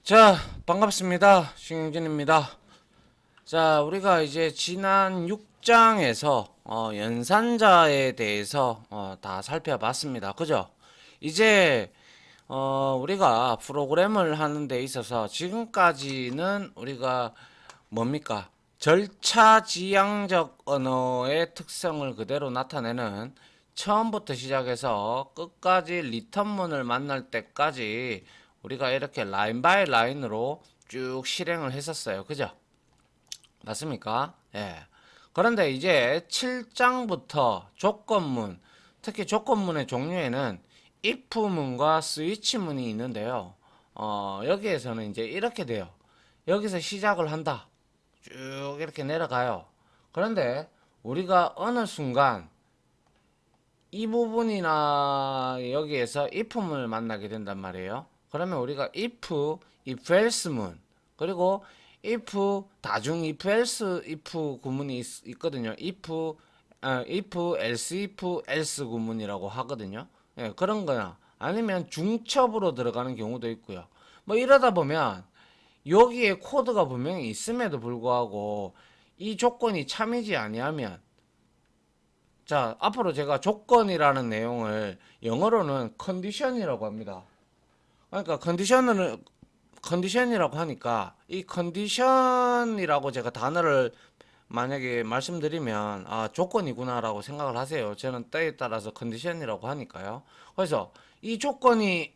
자, 반갑습니다. 신경진입니다. 자, 우리가 이제 지난 6장에서 연산자에 대해서 다 살펴봤습니다. 그죠? 이제 우리가 프로그램을 하는 데 있어서 지금까지는 우리가 뭡니까? 절차지향적 언어의 특성을 그대로 나타내는 처음부터 시작해서 끝까지 리턴문을 만날 때까지 우리가 이렇게 라인 바이 라인으로 쭉 실행을 했었어요. 그죠? 맞습니까? 예. 그런데 이제 7장부터 조건문, 특히 조건문의 종류에는 if문과 스위치문이 있는데요. 여기에서는 이제 이렇게 돼요. 여기서 시작을 한다. 쭉 이렇게 내려가요. 그런데 우리가 어느 순간 이 부분이나 여기에서 if문을 만나게 된단 말이에요. 그러면 우리가 if else문, 그리고 if 다중 if else if 구문이 있거든요. if else 구문이라고 하거든요. 예, 그런 거나 아니면 중첩으로 들어가는 경우도 있고요. 뭐 이러다 보면 여기에 코드가 분명히 있음에도 불구하고 이 조건이 참이지 아니하면, 자, 앞으로 제가 조건이라는 내용을 영어로는 컨디션이라고 합니다. 그러니까 컨디션이라고 하니까 이 컨디션이라고 제가 단어를 만약에 말씀드리면 조건이구나라고 생각을 하세요. 저는 때에 따라서 컨디션이라고 하니까요. 그래서 이 조건이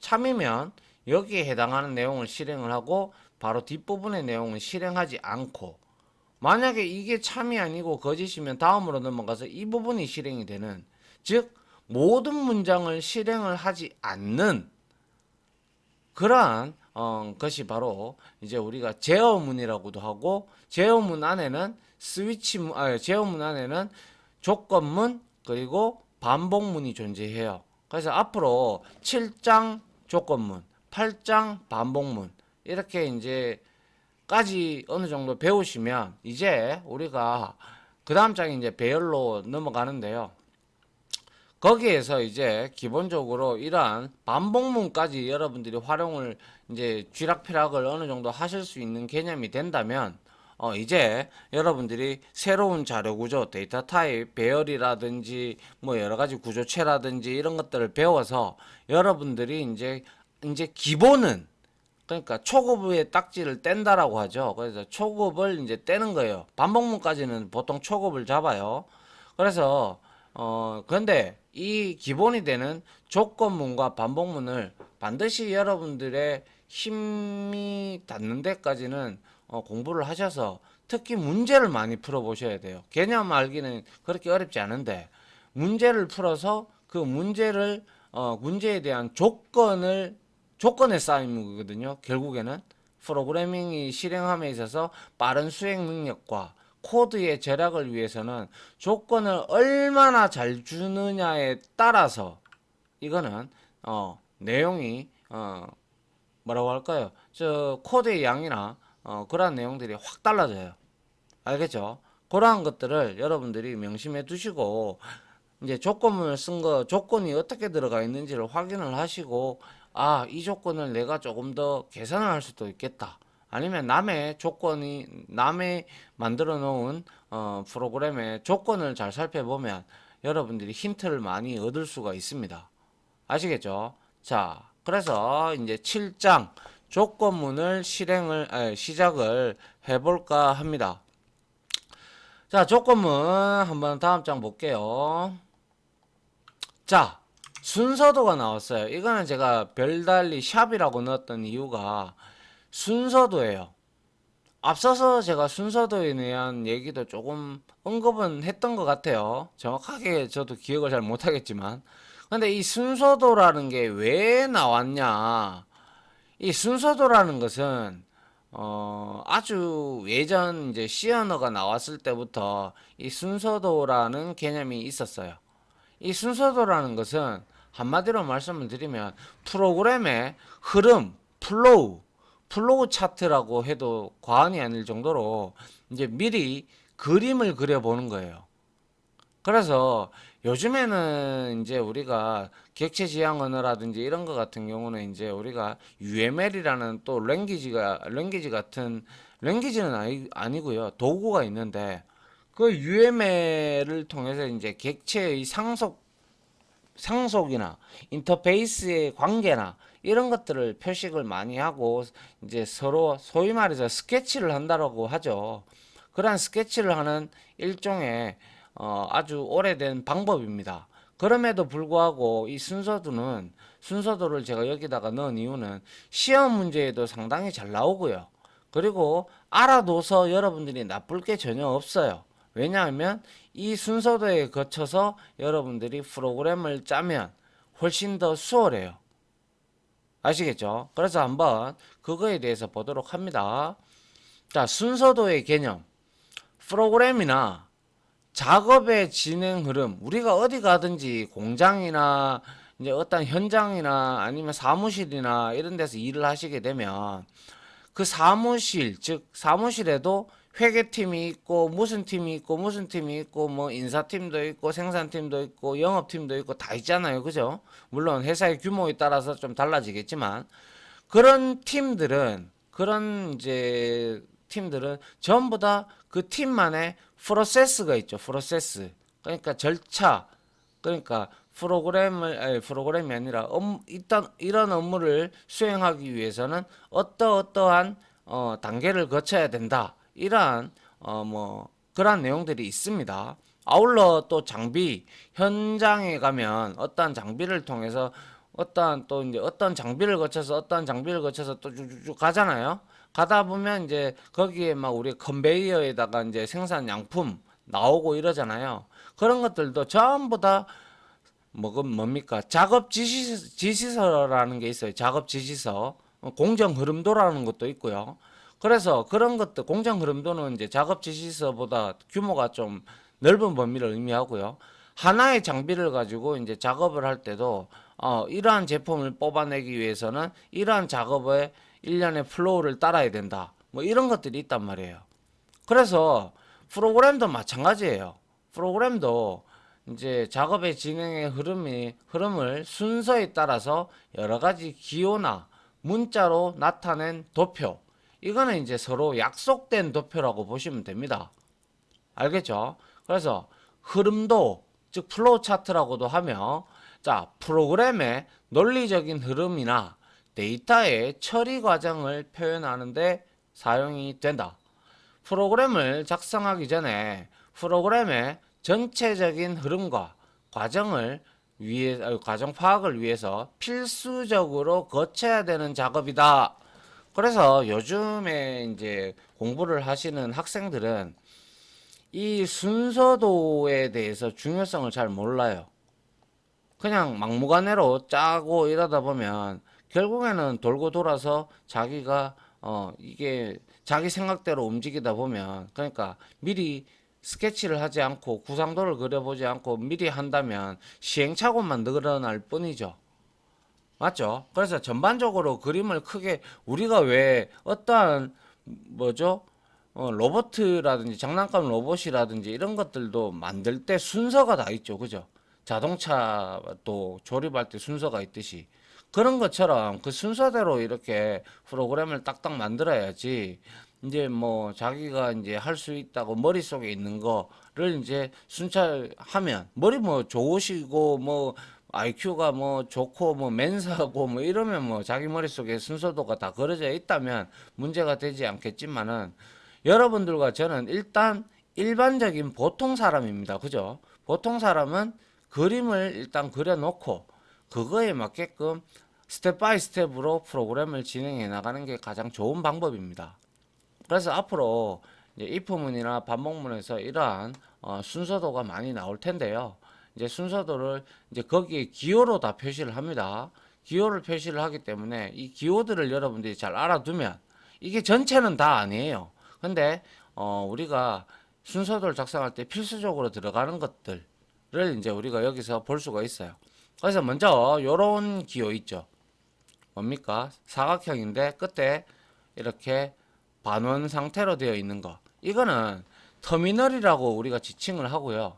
참이면 여기에 해당하는 내용을 실행을 하고 바로 뒷부분의 내용은 실행하지 않고, 만약에 이게 참이 아니고 거짓이면 다음으로 넘어가서 이 부분이 실행이 되는, 즉 모든 문장을 실행을 하지 않는 그러한 것이 바로 이제 우리가 제어문이라고도 하고, 제어문 안에는 제어문 안에는 조건문 그리고 반복문이 존재해요. 그래서 앞으로 7장 조건문, 8장 반복문 이렇게 이제 까지 어느 정도 배우시면 이제 우리가 그 다음 장이 이제 배열로 넘어가는데요. 거기에서 이제 기본적으로 이러한 반복문까지 여러분들이 활용을 이제 쥐락펴락을 어느 정도 하실 수 있는 개념이 된다면 이제 여러분들이 새로운 자료 구조, 데이터 타입, 배열이라든지 뭐 여러 가지 구조체라든지 이런 것들을 배워서 여러분들이 이제 기본은, 그러니까 초급의 딱지를 뗀다라고 하죠. 그래서 초급을 이제 떼는 거예요. 반복문까지는 보통 초급을 잡아요. 그래서 그런데 이 기본이 되는 조건문과 반복문을 반드시 여러분들의 힘이 닿는 데까지는 공부를 하셔서 특히 문제를 많이 풀어 보셔야 돼요. 개념 알기는 그렇게 어렵지 않은데 문제를 풀어서 그 문제에 대한 조건의 쌓임이거든요. 결국에는 프로그래밍이 실행함에 있어서 빠른 수행 능력과 코드의 절약을 위해서는 조건을 얼마나 잘 주느냐에 따라서 이거는 내용이 뭐라고 할까요? 저 코드의 양이나 그러한 내용들이 확 달라져요. 알겠죠? 그러한 것들을 여러분들이 명심해 두시고 이제 조건문을 쓴 거, 조건이 어떻게 들어가 있는지를 확인을 하시고, 이 조건을 내가 조금 더 개선을 할 수도 있겠다. 아니면 남의 만들어 놓은 프로그램의 조건을 잘 살펴보면 여러분들이 힌트를 많이 얻을 수가 있습니다. 아시겠죠? 자, 그래서 이제 7장 조건문을 시작을 해볼까 합니다. 자, 조건문 한번 다음 장 볼게요. 자, 순서도가 나왔어요. 이거는 제가 별달리 샵이라고 넣었던 이유가 순서도예요. 앞서서 제가 순서도에 대한 얘기도 조금 언급은 했던 것 같아요. 정확하게 저도 기억을 잘 못하겠지만. 근데 이 순서도라는 게 왜 나왔냐? 이 순서도라는 것은 아주 예전 이제 C 언어가 나왔을 때부터 이 순서도라는 개념이 있었어요. 이 순서도라는 것은 한마디로 말씀을 드리면 프로그램의 흐름, 플로우 차트라고 해도 과언이 아닐 정도로 이제 미리 그림을 그려보는 거예요. 그래서 요즘에는 이제 우리가 객체 지향 언어라든지 이런 거 같은 경우는 이제 우리가 UML이라는 또 랭귀지 같은 랭귀지는 아니고요. 도구가 있는데 그 UML을 통해서 이제 객체의 상속이나 인터페이스의 관계나 이런 것들을 표식을 많이 하고 이제 서로 소위 말해서 스케치를 한다라고 하죠. 그러한 스케치를 하는 일종의 아주 오래된 방법입니다. 그럼에도 불구하고 이 순서도를 제가 여기다가 넣은 이유는 시험 문제에도 상당히 잘 나오고요. 그리고 알아둬서 여러분들이 나쁠 게 전혀 없어요. 왜냐하면 이 순서도에 거쳐서 여러분들이 프로그램을 짜면 훨씬 더 수월해요. 아시겠죠? 그래서 한번 그거에 대해서 보도록 합니다. 자, 순서도의 개념. 프로그램이나 작업의 진행 흐름. 우리가 어디 가든지 공장이나 이제 어떤 현장이나 아니면 사무실이나 이런 데서 일을 하시게 되면 그 사무실, 즉 사무실에도 회계팀이 있고 무슨 팀이 있고 무슨 팀이 있고 뭐 인사팀도 있고 생산팀도 있고 영업팀도 있고 다 있잖아요. 그죠? 물론 회사의 규모에 따라서 좀 달라지겠지만 그런 이제 팀들은 전부 다 그 팀만의 프로세스가 있죠. 프로세스. 그러니까 절차. 그러니까 프로그램이 아니라 일단 이런 업무를 수행하기 위해서는 어떠한 단계를 거쳐야 된다. 이러한 뭐 그러한 내용들이 있습니다. 아울러 또 현장에 가면 어떠한 장비를 통해서 어떤 장비를 거쳐서 또 쭉쭉쭉 가잖아요. 가다 보면 이제 거기에 막 우리 컨베이어에다가 이제 생산 양품 나오고 이러잖아요. 그런 것들도 전부 다 뭡니까? 작업 지시서라는 게 있어요. 작업 지시서. 공정 흐름도라는 것도 있고요. 그래서 그런 것들, 공정 흐름도는 이제 작업 지시서보다 규모가 좀 넓은 범위를 의미하고요. 하나의 장비를 가지고 이제 작업을 할 때도, 이러한 제품을 뽑아내기 위해서는 이러한 작업의 일련의 플로우를 따라야 된다. 뭐 이런 것들이 있단 말이에요. 그래서 프로그램도 마찬가지예요. 프로그램도 이제 작업의 진행의 흐름을 순서에 따라서 여러 가지 기호나 문자로 나타낸 도표. 이거는 이제 서로 약속된 도표라고 보시면 됩니다. 알겠죠? 그래서 흐름도, 즉 플로우 차트라고도 하며, 자, 프로그램의 논리적인 흐름이나 데이터의 처리 과정을 표현하는데 사용이 된다. 프로그램을 작성하기 전에 프로그램의 전체적인 흐름과 과정 파악을 위해서 필수적으로 거쳐야 되는 작업이다. 그래서 요즘에 이제 공부를 하시는 학생들은 이 순서도에 대해서 중요성을 잘 몰라요. 그냥 막무가내로 짜고 이러다 보면 결국에는 돌고 돌아서 자기가 이게 자기 생각대로 움직이다 보면, 그러니까 미리 스케치를 하지 않고 구상도를 그려보지 않고 미리 한다면 시행착오만 늘어날 뿐이죠. 맞죠? 그래서 전반적으로 그림을 크게 우리가 왜 어떠한 뭐죠? 로버트라든지 장난감 로봇이라든지 이런 것들도 만들 때 순서가 다 있죠. 그죠? 자동차도 조립할 때 순서가 있듯이 그런 것처럼 그 순서대로 이렇게 프로그램을 딱딱 만들어야지 이제 뭐 자기가 이제 할 수 있다고 머릿속에 있는 거를 이제 순찰하면 머리 뭐 좋으시고 뭐 IQ가 뭐 좋고 뭐 맨사고 뭐 이러면 뭐 자기 머릿속에 순서도가 다 그려져 있다면 문제가 되지 않겠지만은 여러분들과 저는 일단 일반적인 보통 사람입니다. 그죠? 보통 사람은 그림을 일단 그려놓고 그거에 맞게끔 스텝 바이 스텝으로 프로그램을 진행해 나가는 게 가장 좋은 방법입니다. 그래서 앞으로 이제 if문이나 반복문에서 이러한 순서도가 많이 나올 텐데요. 이제 순서도를 이제 거기에 기호로 다 표시를 합니다. 기호를 표시를 하기 때문에 이 기호들을 여러분들이 잘 알아두면 이게 전체는 다 아니에요. 근데 우리가 순서도를 작성할 때 필수적으로 들어가는 것들을 이제 우리가 여기서 볼 수가 있어요. 그래서 먼저 요런 기호 있죠. 뭡니까? 사각형인데 끝에 이렇게 반원 상태로 되어 있는 거. 이거는 터미널이라고 우리가 지칭을 하고요.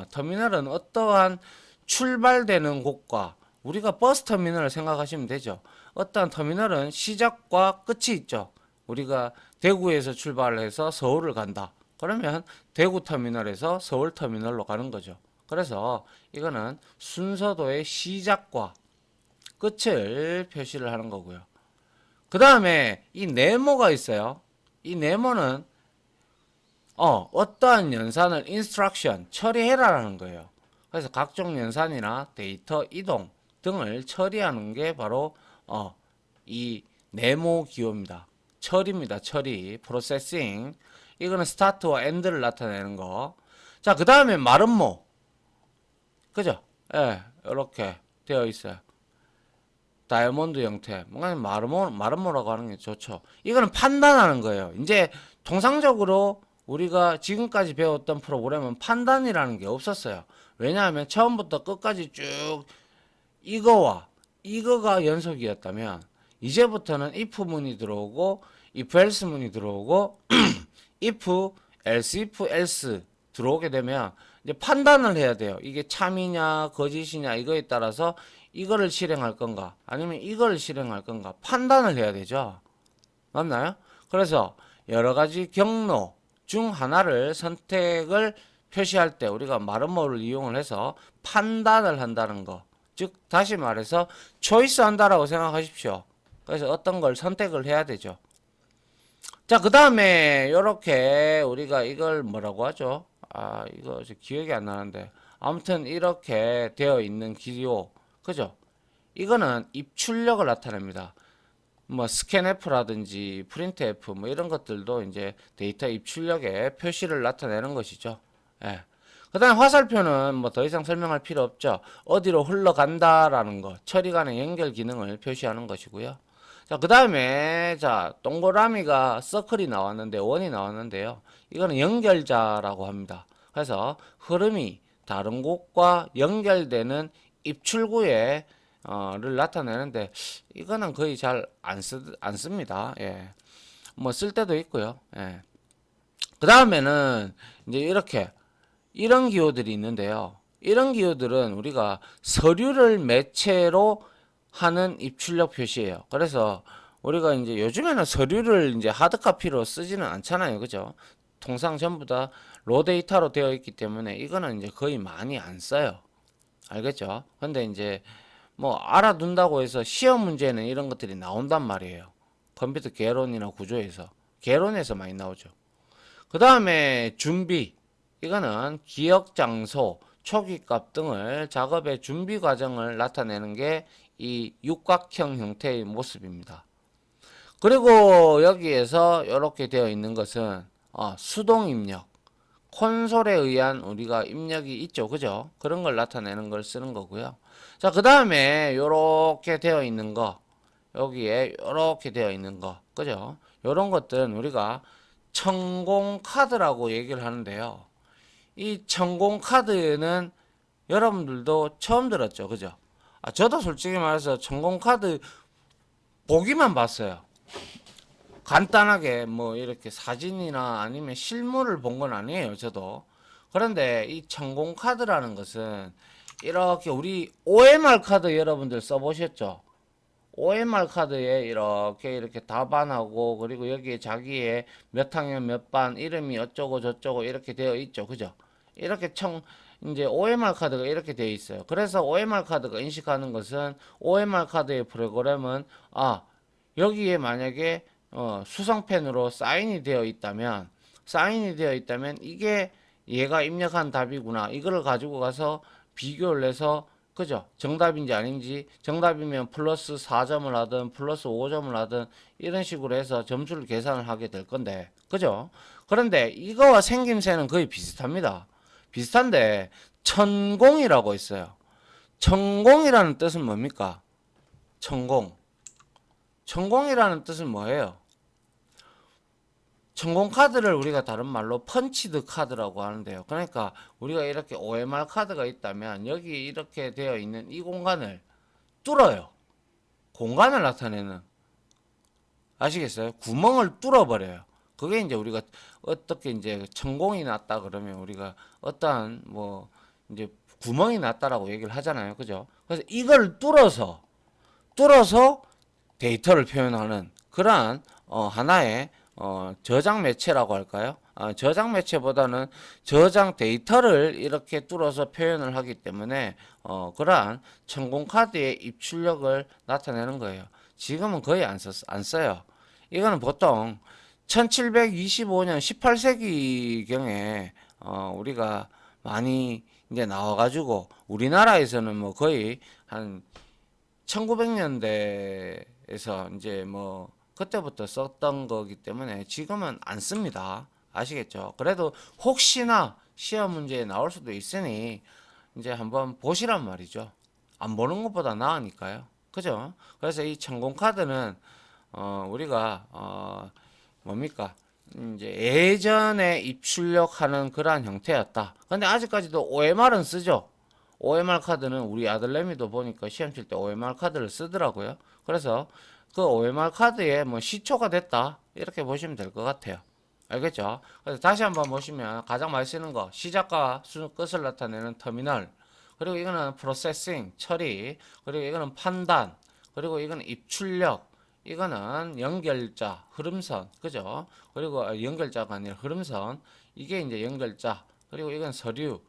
터미널은 어떠한 출발되는 곳과 우리가 버스 터미널을 생각하시면 되죠. 어떠한 터미널은 시작과 끝이 있죠. 우리가 대구에서 출발을 해서 서울을 간다. 그러면 대구 터미널에서 서울 터미널로 가는 거죠. 그래서 이거는 순서도의 시작과 끝을 표시를 하는 거고요. 그 다음에 이 네모가 있어요. 이 네모는 어떠한 연산을 instruction 처리해라라는 거예요. 그래서 각종 연산이나 데이터 이동 등을 처리하는 게 바로 이 네모 기호입니다. 처리입니다. 처리, 프로세싱. 이거는 스타트와 엔드를 나타내는 거. 자, 그 다음에 마름모. 그죠? 예, 이렇게 되어 있어요. 다이아몬드 형태. 뭔가 마름모라고 하는 게 좋죠. 이거는 판단하는 거예요. 이제 통상적으로 우리가 지금까지 배웠던 프로그램은 판단이라는 게 없었어요. 왜냐하면 처음부터 끝까지 쭉 이거와 이거가 연속이었다면 이제부터는 if 문이 들어오고 if else 문이 들어오고 if else 들어오게 되면 이제 판단을 해야 돼요. 이게 참이냐 거짓이냐 이거에 따라서 이거를 실행할 건가 아니면 이걸 실행할 건가 판단을 해야 되죠. 맞나요? 그래서 여러 가지 경로 중 하나를 선택을 표시할 때 우리가 마름모를 이용을 해서 판단을 한다는 거. 즉 다시 말해서 초이스 한다라고 생각하십시오. 그래서 어떤 걸 선택을 해야 되죠. 자, 그 다음에 이렇게 우리가 이걸 뭐라고 하죠? 이거 기억이 안 나는데 아무튼 이렇게 되어 있는 기호 그죠? 이거는 입출력을 나타냅니다. 뭐 스캔F라든지 프린트F 뭐 이런 것들도 이제 데이터 입출력의 표시를 나타내는 것이죠. 예. 그 다음에 화살표는 뭐 더 이상 설명할 필요 없죠. 어디로 흘러간다라는 거, 처리 간의 연결 기능을 표시하는 것이고요. 자, 그 다음에 자 동그라미가 서클이 나왔는데 원이 나왔는데요. 이거는 연결자라고 합니다. 그래서 흐름이 다른 곳과 연결되는 입출구에 를 나타내는데 이거는 거의 잘 안 씁니다. 예. 뭐 쓸 때도 있고요. 예. 그 다음에는 이제 이렇게 이런 기호들이 있는데요. 이런 기호들은 우리가 서류를 매체로 하는 입출력 표시예요. 그래서 우리가 이제 요즘에는 서류를 이제 하드카피로 쓰지는 않잖아요. 그죠? 통상 전부 다 로데이터로 되어 있기 때문에 이거는 이제 거의 많이 안 써요. 알겠죠? 근데 이제 뭐 알아둔다고 해서 시험 문제는 이런 것들이 나온단 말이에요. 컴퓨터 개론이나 구조에서 개론에서 많이 나오죠. 그 다음에 준비 이거는 기억 장소 초기값 등을 작업의 준비 과정을 나타내는 게 이 육각형 형태의 모습입니다. 그리고 여기에서 이렇게 되어 있는 것은 수동 입력 콘솔에 의한 우리가 입력이 있죠. 그죠? 그런 걸 나타내는 걸 쓰는 거고요. 자, 그 다음에 요렇게 되어 있는 거 여기에 요렇게 되어 있는 거 그죠? 요런 것들은 우리가 천공 카드라고 얘기를 하는데요. 이 천공 카드는 여러분들도 처음 들었죠. 그죠? 저도 솔직히 말해서 천공 카드 보기만 봤어요. 간단하게 뭐 이렇게 사진이나 아니면 실물을 본 건 아니에요. 저도. 그런데 이 천공 카드라는 것은 이렇게 우리 OMR 카드 여러분들 써보셨죠? OMR 카드에 이렇게 답안하고 그리고 여기에 자기의 몇 학년 몇 반 이름이 어쩌고 저쩌고 이렇게 되어 있죠. 그죠? 이렇게 이제 OMR 카드가 이렇게 되어 있어요. 그래서 OMR 카드가 인식하는 것은 OMR 카드의 프로그램은 여기에 만약에 수성펜으로 사인이 되어 있다면 이게 얘가 입력한 답이구나. 이거를 가지고 가서 비교를 해서 그죠? 정답인지 아닌지 정답이면 플러스 4점을 하든 플러스 5점을 하든 이런 식으로 해서 점수를 계산을 하게 될 건데 그죠? 그런데 이거와 생김새는 거의 비슷합니다. 비슷한데 천공이라고 있어요. 천공이라는 뜻은 뭡니까? 천공. 천공이라는 뜻은 뭐예요? 천공 카드를 우리가 다른 말로 펀치드 카드라고 하는데요. 그러니까 우리가 이렇게 OMR 카드가 있다면 여기 이렇게 되어 있는 이 공간을 뚫어요. 공간을 나타내는 아시겠어요? 구멍을 뚫어버려요. 그게 이제 우리가 어떻게 이제 천공이 났다 그러면 우리가 어떠한 뭐 이제 구멍이 났다라고 얘기를 하잖아요. 그죠? 그래서 이걸 뚫어서 데이터를 표현하는 그러한 하나의 저장 매체라고 할까요? 저장 매체보다는 저장 데이터를 이렇게 뚫어서 표현을 하기 때문에 그러한 천공 카드의 입출력을 나타내는 거예요. 지금은 거의 안 써요. 이거는 보통 1725년 18세기경에 우리가 많이 이제 나와가지고 우리나라에서는 뭐 거의 한 1900년대에서 이제 뭐 그때부터 썼던 거기 때문에 지금은 안 씁니다. 아시겠죠? 그래도 혹시나 시험 문제에 나올 수도 있으니 이제 한번 보시란 말이죠. 안 보는 것보다 나으니까요. 그죠? 그래서 이 천공 카드는 우리가 뭡니까? 이제 예전에 입출력하는 그러한 형태였다. 근데 아직까지도 OMR은 쓰죠. OMR 카드는 우리 아들내미도 보니까 시험 칠 때 OMR 카드를 쓰더라고요. 그래서 그 OMR 카드에 뭐 시초가 됐다. 이렇게 보시면 될 것 같아요. 알겠죠? 그래서 다시 한번 보시면 가장 많이 쓰는 거 시작과 끝을 나타내는 터미널, 그리고 이거는 프로세싱 처리, 그리고 이거는 판단, 그리고 이거는 입출력, 이거는 연결자 흐름선, 그죠? 그리고 연결자가 아니라 흐름선, 이게 이제 연결자, 그리고 이건 서류,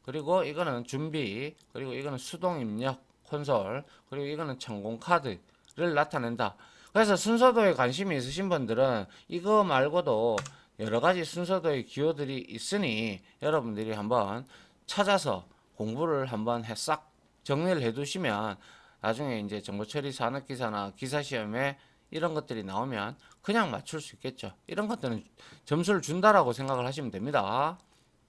그리고 이거는 준비, 그리고 이거는 수동 입력 콘솔, 그리고 이거는 천공 카드를 나타낸다. 그래서 순서도에 관심이 있으신 분들은 이거 말고도 여러 가지 순서도의 기호들이 있으니 여러분들이 한번 찾아서 공부를 한번 싹 정리를 해 두시면 나중에 이제 정보처리 산업기사나 기사시험에 이런 것들이 나오면 그냥 맞출 수 있겠죠. 이런 것들은 점수를 준다라고 생각을 하시면 됩니다.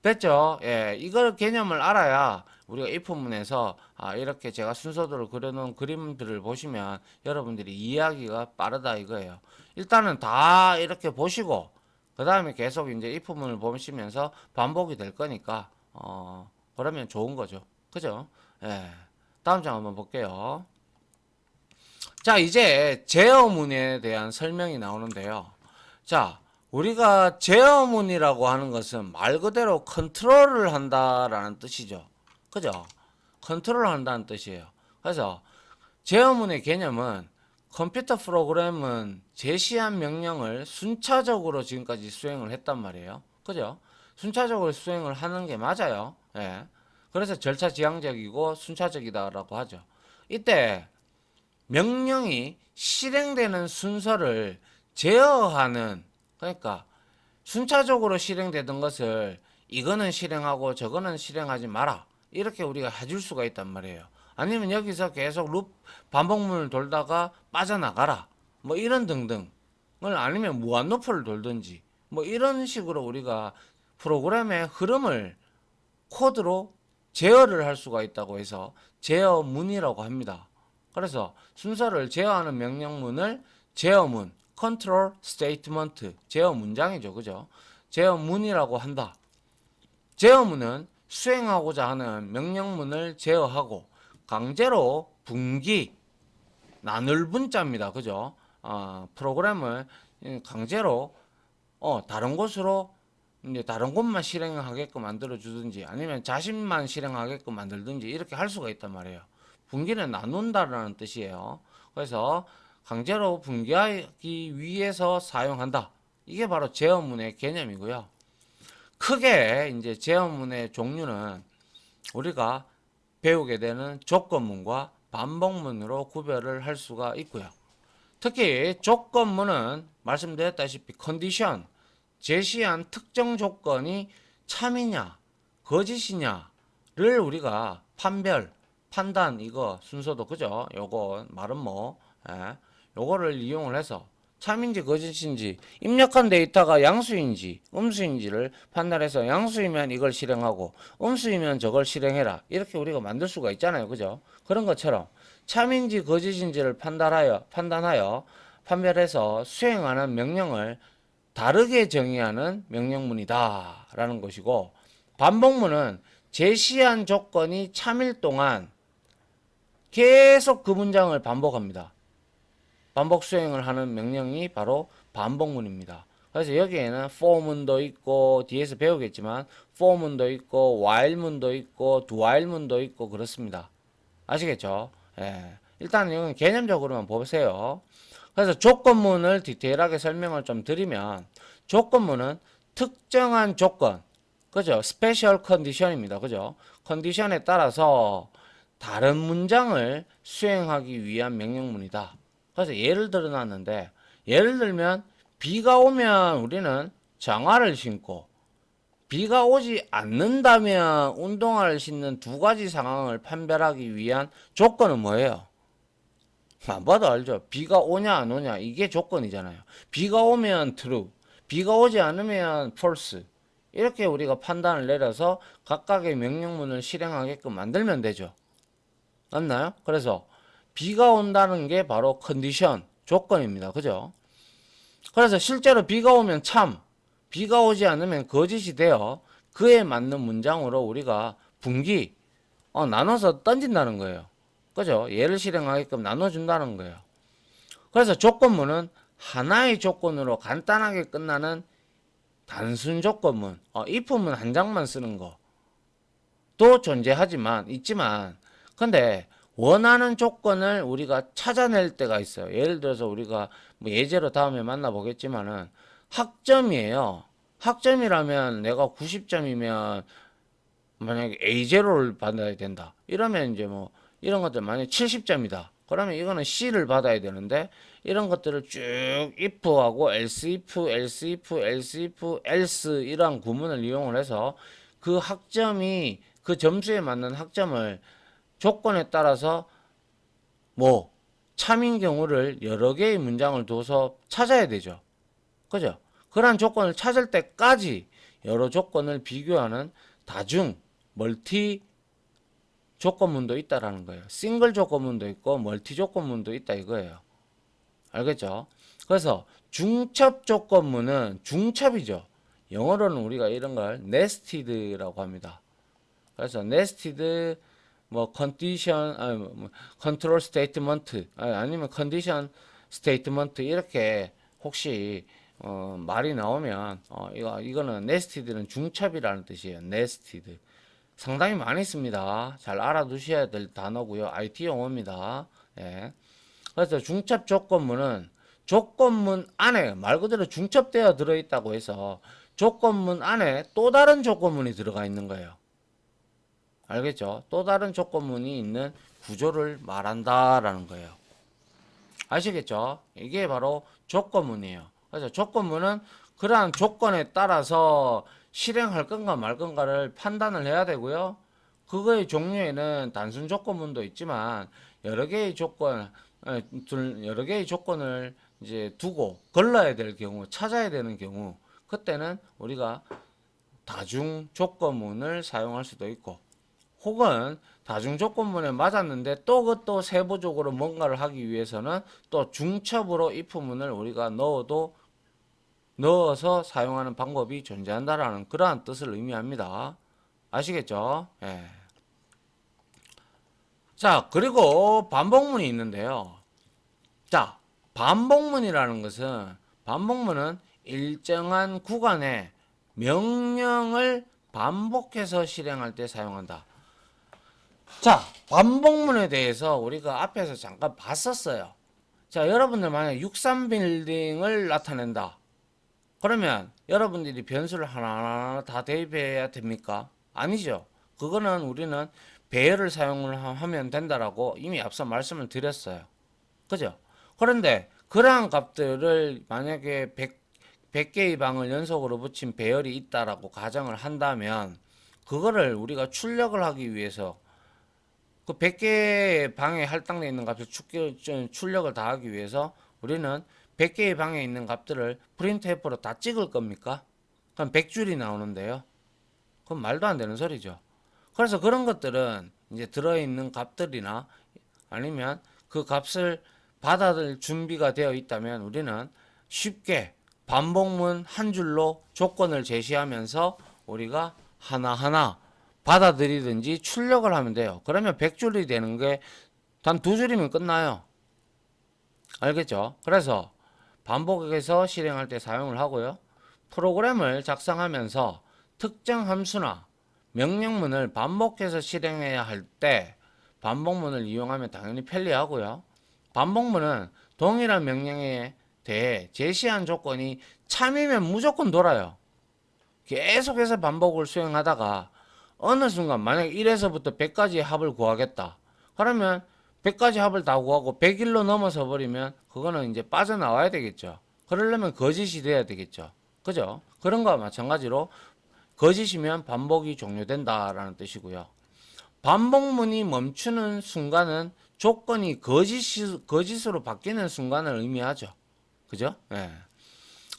됐죠? 예, 이걸 개념을 알아야 우리가 입문문에서 이렇게 제가 순서대로 그려놓은 그림들을 보시면 여러분들이 이해하기가 빠르다 이거예요. 일단은 다 이렇게 보시고 그 다음에 계속 이제 입문문을 보시면서 반복이 될 거니까 그러면 좋은 거죠. 그죠? 예. 다음 장 한번 볼게요. 자, 이제 제어문에 대한 설명이 나오는데요. 자, 우리가 제어문이라고 하는 것은 말 그대로 컨트롤을 한다라는 뜻이죠. 그죠? 컨트롤을 한다는 뜻이에요. 그래서 제어문의 개념은 컴퓨터 프로그램은 제시한 명령을 순차적으로 지금까지 수행을 했단 말이에요. 그죠? 순차적으로 수행을 하는 게 맞아요. 예. 그래서 절차지향적이고 순차적이다라고 하죠. 이때 명령이 실행되는 순서를 제어하는, 그러니까 순차적으로 실행되던 것을 이거는 실행하고 저거는 실행하지 마라 이렇게 우리가 해줄 수가 있단 말이에요. 아니면 여기서 계속 룹 반복문을 돌다가 빠져나가라 뭐 이런 등등을, 아니면 무한루프를 돌든지 뭐 이런 식으로 우리가 프로그램의 흐름을 코드로 제어를 할 수가 있다고 해서 제어문이라고 합니다. 그래서 순서를 제어하는 명령문을 제어문, 컨트롤 스테이트먼트, 제어 문장이죠. 그죠? 제어문이라고 한다. 제어문은 수행하고자 하는 명령문을 제어하고 강제로 분기, 나눌 분자입니다. 그죠? 프로그램을 강제로 다른 곳으로 이제 다른 곳만 실행하게끔 만들어 주든지 아니면 자신만 실행하게끔 만들든지 이렇게 할 수가 있단 말이에요. 분기는 나눈다라는 뜻이에요. 그래서 강제로 분기하기 위해서 사용한다. 이게 바로 제어문의 개념이고요. 크게 이제 제어문의 종류는 우리가 배우게 되는 조건문과 반복문으로 구별을 할 수가 있고요. 특히 조건문은 말씀드렸다시피 컨디션, 제시한 특정 조건이 참이냐 거짓이냐를 우리가 판단, 이거 순서도 그죠? 요거 말은 뭐 요거를 이용을 해서 참인지 거짓인지, 입력한 데이터가 양수인지 음수인지를 판단해서 양수이면 이걸 실행하고 음수이면 저걸 실행해라 이렇게 우리가 만들 수가 있잖아요. 그죠? 그런 것처럼 참인지 거짓인지를 판단하여 판별해서 수행하는 명령을 다르게 정의하는 명령문이다 라는 것이고, 반복문은 제시한 조건이 참일 동안 계속 그 문장을 반복합니다. 반복 수행을 하는 명령이 바로 반복문입니다. 그래서 여기에는 for문도 있고 뒤에서 배우겠지만 for문도 있고 while문도 있고 doWhile문도 있고 그렇습니다. 아시겠죠? 예. 일단 이건 개념적으로만 보세요. 그래서 조건문을 디테일하게 설명을 좀 드리면 조건문은 특정한 조건, 그죠? 스페셜 컨디션입니다. 그죠? 컨디션에 따라서 다른 문장을 수행하기 위한 명령문이다. 그래서 예를 들어 놨는데 예를 들면 비가 오면 우리는 장화를 신고 비가 오지 않는다면 운동화를 신는 두 가지 상황을 판별하기 위한 조건은 뭐예요? 안 봐도 알죠. 비가 오냐 안 오냐 이게 조건이잖아요. 비가 오면 true, 비가 오지 않으면 false. 이렇게 우리가 판단을 내려서 각각의 명령문을 실행하게끔 만들면 되죠. 맞나요? 그래서 비가 온다는 게 바로 컨디션, 조건입니다. 그죠? 그래서 실제로 비가 오면 참, 비가 오지 않으면 거짓이 되어 그에 맞는 문장으로 우리가 분기, 나눠서 던진다는 거예요. 그죠? 예를 실행하게끔 나눠준다는 거예요. 그래서 조건문은 하나의 조건으로 간단하게 끝나는 단순 조건문, if문 한 장만 쓰는 거도 있지만, 근데 원하는 조건을 우리가 찾아낼 때가 있어요. 예를 들어서 우리가 뭐 예제로 다음에 만나보겠지만은 학점이에요. 학점이라면 내가 90점이면 만약에 A0를 받아야 된다. 이러면 이제 뭐 이런 것들 만약에 70점이다. 그러면 이거는 C를 받아야 되는데 이런 것들을 쭉 if하고 else if, else if, else if, else 이러한 구문을 이용을 해서 그 학점이 그 점수에 맞는 학점을 조건에 따라서 뭐 참인 경우를 여러 개의 문장을 둬서 찾아야 되죠. 그죠? 그러한 조건을 찾을 때까지 여러 조건을 비교하는 다중 멀티 조건문도 있다라는 거예요. 싱글 조건문도 있고 멀티 조건문도 있다 이거예요. 알겠죠? 그래서 중첩 조건문은 중첩이죠. 영어로는 우리가 이런 걸 nested라고 합니다. 그래서 nested 뭐 컨디션 컨트롤 스테이트먼트 아니면 컨디션 스테이트먼트 이렇게 혹시 말이 나오면 이거는 nested는 중첩이라는 뜻이에요. nested 상당히 많이 씁니다. 잘 알아두셔야 될 단어고요. IT 용어입니다. 예. 그래서 중첩 조건문은 조건문 안에 말 그대로 중첩되어 들어있다고 해서 조건문 안에 또 다른 조건문이 들어가 있는 거예요. 알겠죠? 또 다른 조건문이 있는 구조를 말한다라는 거예요. 아시겠죠? 이게 바로 조건문이에요. 그래서 조건문은 그러한 조건에 따라서 실행할 건가 말 건가를 판단을 해야 되고요. 그거의 종류에는 단순 조건문도 있지만 여러 개의 조건, 여러 개의 조건을 이제 두고 걸러야 될 경우, 찾아야 되는 경우, 그때는 우리가 다중 조건문을 사용할 수도 있고, 혹은 다중 조건문에 맞았는데 또 그것도 세부적으로 뭔가를 하기 위해서는 또 중첩으로 if문을 우리가 넣어서 사용하는 방법이 존재한다라는 그러한 뜻을 의미합니다. 아시겠죠? 예. 자, 그리고 반복문이 있는데요. 자, 반복문은 일정한 구간에 명령을 반복해서 실행할 때 사용한다. 자, 반복문에 대해서 우리가 앞에서 잠깐 봤었어요. 자, 여러분들 만약 63빌딩을 나타낸다. 그러면 여러분들이 변수를 하나하나 다 대입해야 됩니까? 아니죠. 그거는 우리는 배열을 사용을 하면 된다라고 이미 앞서 말씀을 드렸어요. 그죠? 그런데 그러한 값들을 만약에 100개의 방을 연속으로 붙인 배열이 있다라고 가정을 한다면 그거를 우리가 출력을 하기 위해서 그 100개의 방에 할당되어 있는 값을 출력을 다 하기 위해서 우리는 100개의 방에 있는 값들을 프린트F로 다 찍을 겁니까? 그럼 100줄이 나오는데요. 그건 말도 안 되는 소리죠. 그래서 그런 것들은 이제 들어있는 값들이나 아니면 그 값을 받아들 준비가 되어 있다면 우리는 쉽게 반복문 한 줄로 조건을 제시하면서 우리가 하나하나 받아들이든지 출력을 하면 돼요. 그러면 100줄이 되는 게 단 2줄이면 끝나요. 알겠죠? 그래서 반복해서 실행할 때 사용을 하고요. 프로그램을 작성하면서 특정 함수나 명령문을 반복해서 실행해야 할 때 반복문을 이용하면 당연히 편리하고요. 반복문은 동일한 명령에 대해 제시한 조건이 참이면 무조건 돌아요. 계속해서 반복을 수행하다가 어느 순간 만약 1에서부터 100까지의 합을 구하겠다. 그러면 100까지 합을 다 구하고 100일로 넘어서 버리면 그거는 이제 빠져나와야 되겠죠. 그러려면 거짓이 돼야 되겠죠. 그죠? 그런 거와 마찬가지로 거짓이면 반복이 종료된다라는 뜻이고요. 반복문이 멈추는 순간은 조건이 거짓으로 바뀌는 순간을 의미하죠. 그죠? 예.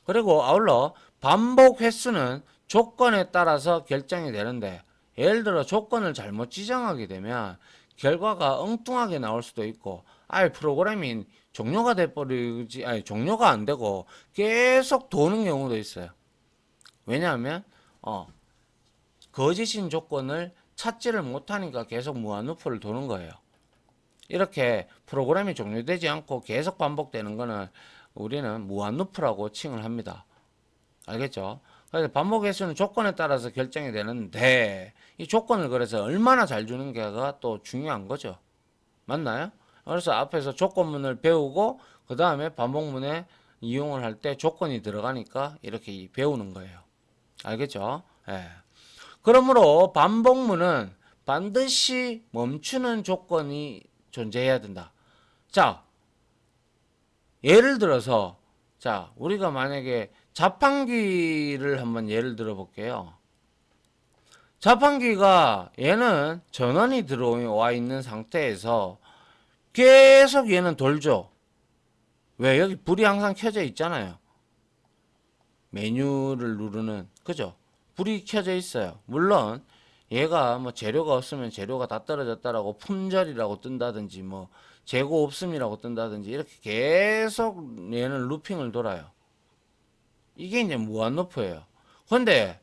그리고 아울러 반복 횟수는 조건에 따라서 결정이 되는데 예를 들어 조건을 잘못 지정하게 되면 결과가 엉뚱하게 나올 수도 있고 아예 프로그램이 종료가 돼버리지 아니 종료가 안 되고 계속 도는 경우도 있어요. 왜냐하면 거짓인 조건을 찾지를 못하니까 계속 무한루프를 도는 거예요. 이렇게 프로그램이 종료되지 않고 계속 반복되는 거는 우리는 무한루프라고 칭을 합니다. 알겠죠? 그래서 반복 횟수는 조건에 따라서 결정이 되는데 이 조건을 그래서 얼마나 잘 주는 게가 또 중요한 거죠. 맞나요? 그래서 앞에서 조건문을 배우고 그 다음에 반복문에 이용을 할 때 조건이 들어가니까 이렇게 배우는 거예요. 알겠죠? 예. 그러므로 반복문은 반드시 멈추는 조건이 존재해야 된다. 자, 예를 들어서 자, 우리가 만약에 자판기를 한번 예를 들어 볼게요. 자판기가 얘는 전원이 들어와 있는 상태에서 계속 얘는 돌죠. 왜? 여기 불이 항상 켜져 있잖아요. 메뉴를 누르는, 그죠? 불이 켜져 있어요. 물론 얘가 뭐 재료가 없으면 재료가 다 떨어졌다라고 품절이라고 뜬다든지 뭐 재고 없음이라고 뜬다든지 이렇게 계속 얘는 루핑을 돌아요. 이게 이제 무한루프예요. 근데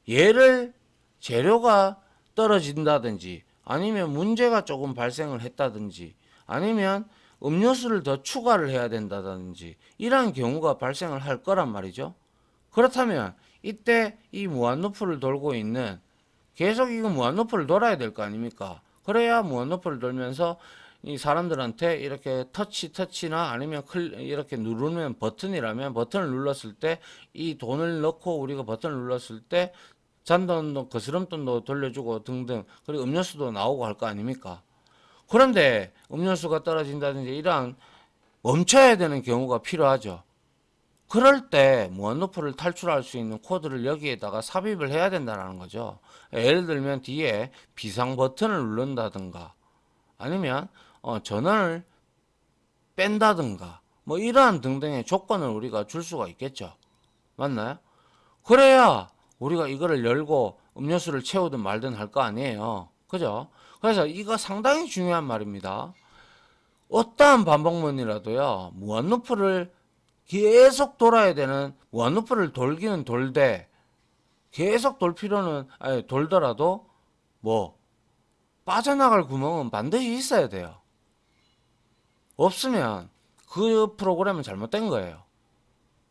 얘를 재료가 떨어진다든지 아니면 문제가 조금 발생을 했다든지 아니면 음료수를 더 추가를 해야 된다든지 이러한 경우가 발생을 할 거란 말이죠. 그렇다면 이때 이 무한루프를 돌고 있는 계속 이거 무한루프를 돌아야 될 거 아닙니까? 그래야 무한루프를 돌면서 이 사람들한테 이렇게 터치나 아니면 이렇게 누르면 버튼이라면 버튼을 눌렀을 때 이 돈을 넣고 우리가 버튼을 눌렀을 때 잔돈도 거스름돈도 돌려주고 등등 그리고 음료수도 나오고 할 거 아닙니까? 그런데 음료수가 떨어진다든지 이러한 멈춰야 되는 경우가 필요하죠. 그럴 때 무한루프를 탈출할 수 있는 코드를 여기에다가 삽입을 해야 된다는 거죠. 예를 들면 뒤에 비상 버튼을 누른다든가 아니면 전원을 뺀다든가 뭐 이러한 등등의 조건을 우리가 줄 수가 있겠죠. 맞나요? 그래야 우리가 이거를 열고 음료수를 채우든 말든 할 거 아니에요. 그죠? 그래서 이거 상당히 중요한 말입니다. 어떠한 반복문이라도요, 무한루프를 계속 돌아야 되는, 무한루프를 돌기는 돌되, 계속 돌 필요는, 아니, 돌더라도, 뭐, 빠져나갈 구멍은 반드시 있어야 돼요. 없으면 그 프로그램은 잘못된 거예요.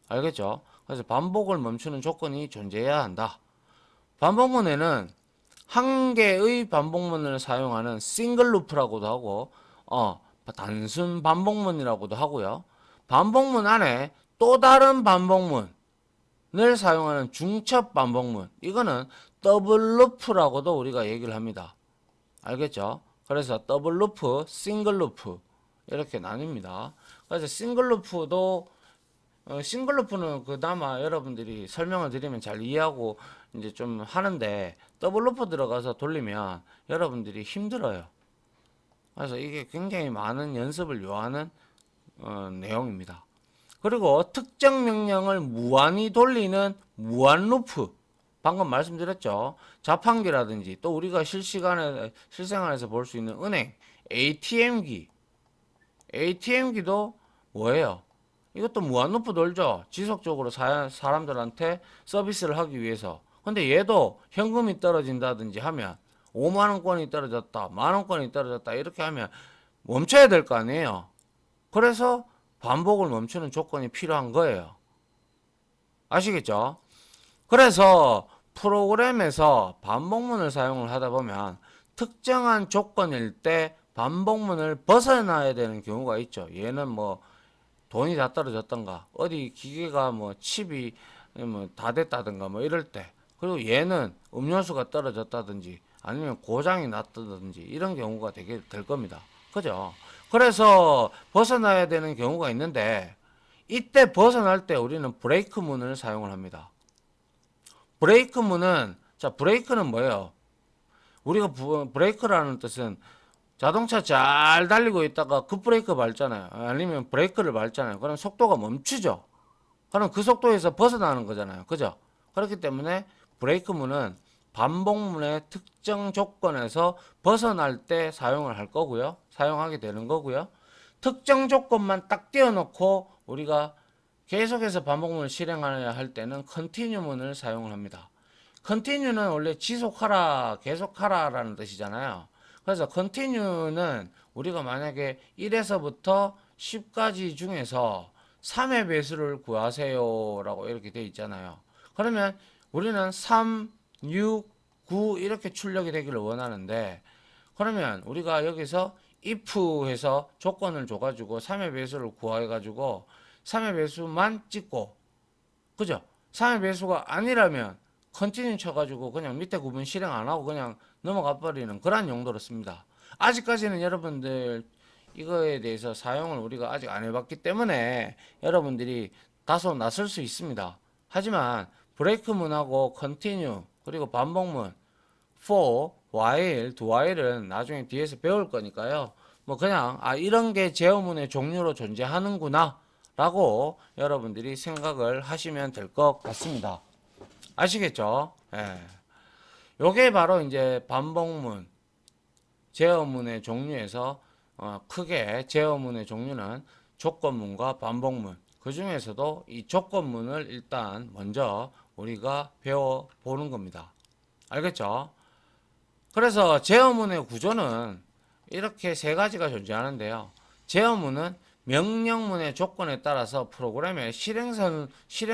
알겠죠? 그래서 반복을 멈추는 조건이 존재해야 한다. 반복문에는 한 개의 반복문을 사용하는 싱글 루프라고도 하고 단순 반복문이라고도 하고요. 반복문 안에 또 다른 반복문을 사용하는 중첩 반복문 이거는 더블 루프라고도 우리가 얘기를 합니다. 알겠죠? 그래서 더블 루프, 싱글 루프 이렇게 나뉩니다. 그래서 싱글 루프도 싱글 루프는 그나마 여러분들이 설명을 드리면 잘 이해하고 이제 좀 하는데 더블 루프 들어가서 돌리면 여러분들이 힘들어요. 그래서 이게 굉장히 많은 연습을 요하는 내용입니다. 그리고 특정 명령을 무한히 돌리는 무한 루프 방금 말씀드렸죠. 자판기라든지 또 우리가 실생활에서 볼 수 있는 은행 ATM기도 뭐예요? 이것도 무한루프 돌죠. 지속적으로 사람들한테 서비스를 하기 위해서. 근데 얘도 현금이 떨어진다든지 하면 5만원권이 떨어졌다, 만원권이 떨어졌다 이렇게 하면 멈춰야 될 거 아니에요. 그래서 반복을 멈추는 조건이 필요한 거예요. 아시겠죠? 그래서 프로그램에서 반복문을 사용을 하다 보면 특정한 조건일 때 반복문을 벗어나야 되는 경우가 있죠. 얘는 뭐 돈이 다 떨어졌던가 어디 기계가 뭐 칩이 뭐 다 됐다든가 뭐 이럴 때, 그리고 얘는 음료수가 떨어졌다든지 아니면 고장이 났다든지 이런 경우가 되게 될 겁니다. 그죠? 그래서 벗어나야 되는 경우가 있는데 이때 벗어날 때 우리는 브레이크 문을 사용을 합니다. 브레이크 문은, 자, 브레이크는 뭐예요? 우리가 브레이크라는 뜻은 자동차 잘 달리고 있다가 급브레이크 밟잖아요. 아니면 브레이크를 밟잖아요. 그럼 속도가 멈추죠. 그럼 그 속도에서 벗어나는 거잖아요. 그죠? 그렇기 때문에 브레이크문은 반복문의 특정 조건에서 벗어날 때 사용을 할 거고요. 사용하게 되는 거고요. 특정 조건만 딱 띄워놓고 우리가 계속해서 반복문을 실행해야 할 때는 컨티뉴문을 사용을 합니다. 컨티뉴는 원래 지속하라, 계속하라라는 뜻이잖아요. 그래서 컨티뉴는 우리가 만약에 1에서부터 10까지 중에서 3의 배수를 구하세요 라고 이렇게 돼 있잖아요. 그러면 우리는 3, 6, 9 이렇게 출력이 되기를 원하는데, 그러면 우리가 여기서 if 해서 조건을 줘가지고 3의 배수를 구해가지고 3의 배수만 찍고, 그죠? 3의 배수가 아니라면 컨티뉴 쳐가지고 그냥 밑에 구분 실행 안 하고 그냥 넘어가 버리는 그런 용도로 씁니다. 아직까지는 여러분들 이거에 대해서 사용을 우리가 아직 안 해봤기 때문에 여러분들이 다소 낯설 수 있습니다. 하지만 브레이크문하고 컨티뉴 그리고 반복문 for, while, do while은 나중에 뒤에서 배울 거니까요. 뭐 그냥 이런 게 제어문의 종류로 존재하는구나 라고 여러분들이 생각을 하시면 될 것 같습니다. 아시겠죠? 예. 요게 바로 이제 반복문, 제어문의 종류에서 크게 제어문의 종류는 조건문과 반복문, 그 중에서도 이 조건문을 일단 먼저 우리가 배워보는 겁니다. 알겠죠? 그래서 제어문의 구조는 이렇게 세 가지가 존재하는데요. 제어문은 명령문의 조건에 따라서 프로그램의 실행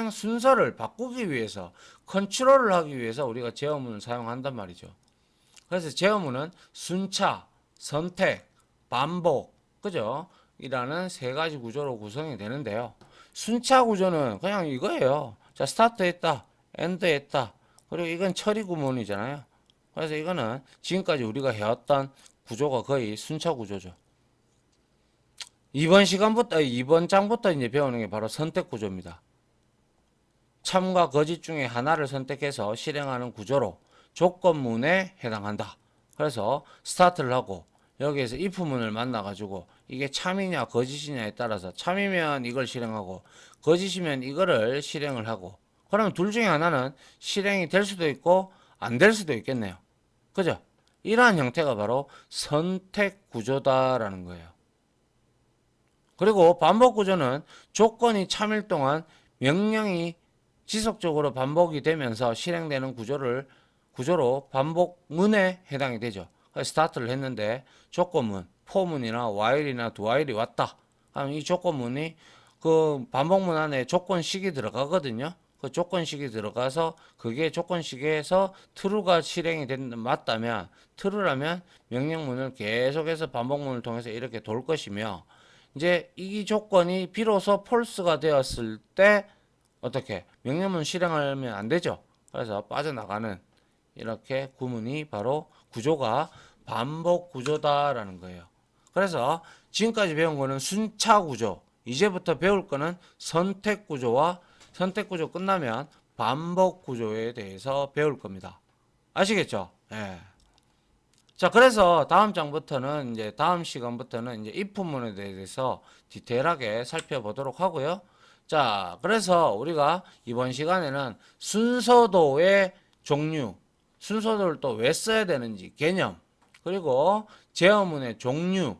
순서를 바꾸기 위해서, 컨트롤을 하기 위해서 우리가 제어문을 사용한단 말이죠. 그래서 제어문은 순차, 선택, 반복, 그죠? 이라는 세 가지 구조로 구성이 되는데요. 순차 구조는 그냥 이거예요. 자, 스타트 했다, 엔드 했다. 그리고 이건 처리 구문이잖아요. 그래서 이거는 지금까지 우리가 해왔던 구조가 거의 순차 구조죠. 이번 장부터 이제 배우는 게 바로 선택 구조입니다. 참과 거짓 중에 하나를 선택해서 실행하는 구조로 조건문에 해당한다. 그래서 스타트를 하고 여기에서 if문을 만나가지고 이게 참이냐 거짓이냐에 따라서 참이면 이걸 실행하고 거짓이면 이거를 실행을 하고, 그러면 둘 중에 하나는 실행이 될 수도 있고 안 될 수도 있겠네요. 그죠? 이러한 형태가 바로 선택 구조다라는 거예요. 그리고 반복 구조는 조건이 참일 동안 명령이 지속적으로 반복이 되면서 실행되는 구조로 반복문에 해당이 되죠. 스타트를 했는데 조건문, for문이나 while이나 do while이 왔다. 그럼 이 조건문이 그 반복문 안에 조건식이 들어가거든요. 그 조건식이 들어가서 그게 조건식에서 true가 실행이 맞다면, true라면 명령문을 계속해서 반복문을 통해서 이렇게 돌 것이며, 이제 이 조건이 비로소 false가 되었을 때 어떻게 명령문 실행하면 안 되죠. 그래서 빠져나가는 이렇게 구문이 바로 구조가 반복 구조다라는 거예요. 그래서 지금까지 배운 거는 순차 구조, 이제부터 배울 거는 선택 구조와 선택 구조 끝나면 반복 구조에 대해서 배울 겁니다. 아시겠죠? 예. 자, 그래서 다음 시간부터는 이제 if문에 대해서 디테일하게 살펴보도록 하고요. 자, 그래서 우리가 이번 시간에는 순서도의 종류, 순서도를 또 왜 써야 되는지 개념, 그리고 제어문의 종류,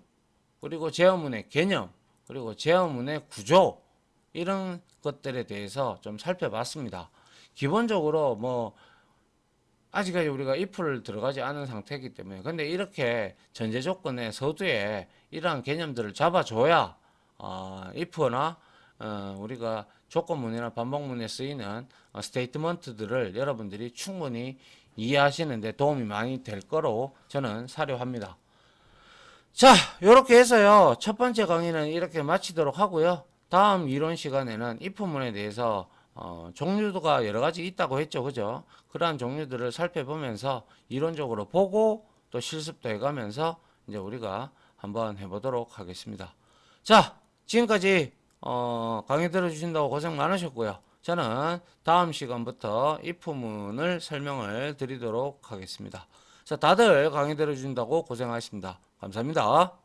그리고 제어문의 개념, 그리고 제어문의 구조, 이런 것들에 대해서 좀 살펴봤습니다. 기본적으로 뭐 아직까지 우리가 if를 들어가지 않은 상태이기 때문에, 근데 이렇게 전제 조건의 서두에 이러한 개념들을 잡아줘야 if나 우리가 조건문이나 반복문에 쓰이는 스테이트먼트들을 여러분들이 충분히 이해하시는데 도움이 많이 될 거로 저는 사료합니다. 자, 이렇게 해서요. 첫 번째 강의는 이렇게 마치도록 하고요. 다음 이론 시간에는 if문에 대해서 종류가 여러 가지 있다고 했죠. 그죠? 그러한 종류들을 살펴보면서 이론적으로 보고 또 실습도 해가면서 이제 우리가 한번 해보도록 하겠습니다. 자, 지금까지 강의 들어주신다고 고생 많으셨고요. 저는 다음 시간부터 if문을 설명을 드리도록 하겠습니다. 자, 다들 강의 들어주신다고 고생하셨습니다. 감사합니다.